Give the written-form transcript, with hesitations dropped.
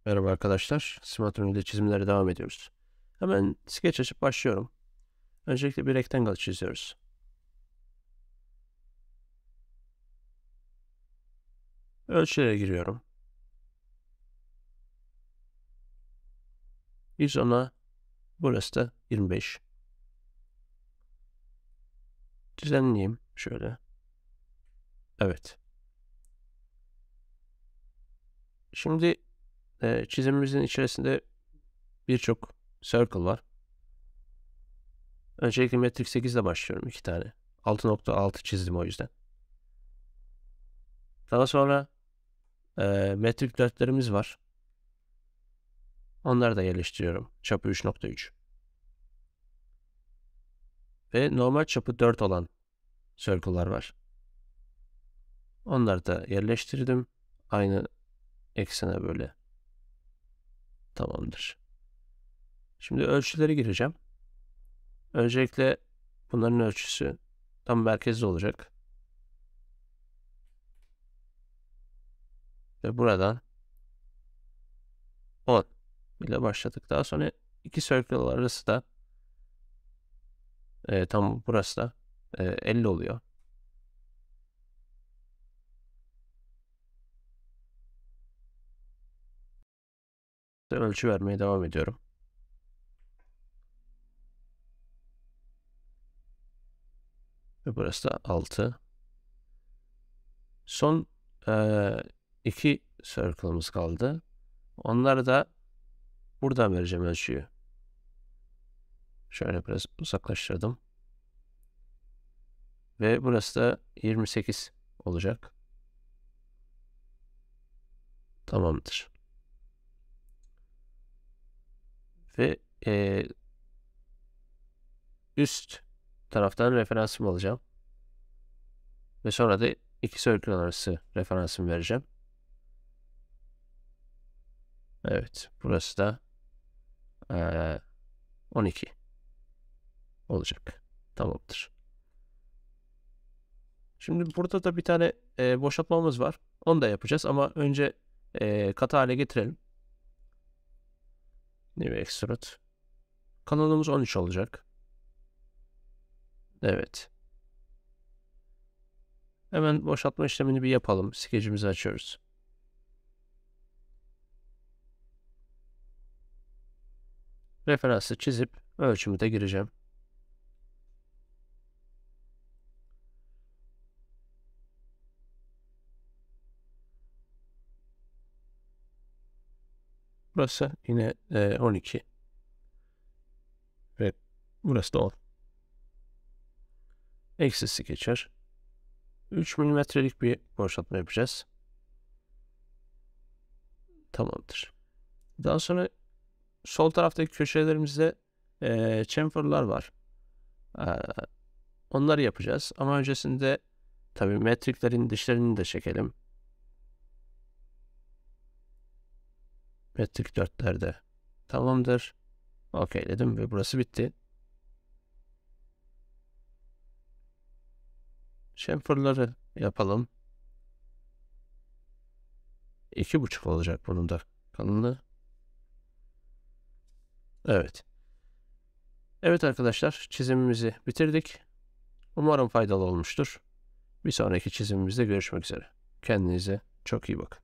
Merhaba arkadaşlar. Smartphone ile çizimlere devam ediyoruz. Hemen Sketch açıp başlıyorum. Öncelikle bir rectangle çiziyoruz. Ölçülere giriyorum. 110'a, burası da 25. Düzenleyeyim şöyle. Evet. Şimdi çizimimizin içerisinde birçok circle var. Öncelikle metrik 8 ile başlıyorum. 2 tane. 6.6 çizdim o yüzden. Daha sonra metrik 4'lerimiz var. Onları da yerleştiriyorum. Çapı 3.3. Ve normal çapı 4 olan circle'lar var. Onları da yerleştirdim. Aynı eksene böyle. Tamamdır. Şimdi ölçüleri gireceğim. Öncelikle bunların ölçüsü tam merkezde olacak. Ve buradan 10 ile başladık. Daha sonra iki circle arası da tam burası da 50 oluyor. Ölçü vermeye devam ediyorum. Ve burası da 6. Son iki circle'ımız kaldı. Onları da buradan vereceğim ölçüyü. Şöyle biraz uzaklaştırdım. Ve burası da 28 olacak. Tamamdır. Ve üst taraftan referansımı alacağım. Ve sonra da iki circle arası referansımı vereceğim. Evet. Burası da 12 olacak. Tamamdır. Şimdi burada da bir tane boşaltmamız var. Onu da yapacağız ama önce katı hale getirelim. New Extrude. Kanalımız 13 olacak. Evet. Hemen boşaltma işlemini bir yapalım. Skecimizi açıyoruz. Referansı çizip ölçümü de gireceğim. Burası yine 12. Ve burası da 10. Eksisi geçer. 3 milimetrelik bir boşaltma yapacağız. Tamamdır. Daha sonra sol taraftaki köşelerimizde chamfer'lar var. Onları yapacağız. Ama öncesinde tabii metriklerin dişlerini de çekelim. Metrik 4'lerde. Tamamdır. Okeyledim ve burası bitti. Chamfer'ları yapalım. 2,5 olacak bunun da kalınlığı. Evet. Evet arkadaşlar, çizimimizi bitirdik. Umarım faydalı olmuştur. Bir sonraki çizimimizde görüşmek üzere. Kendinize çok iyi bakın.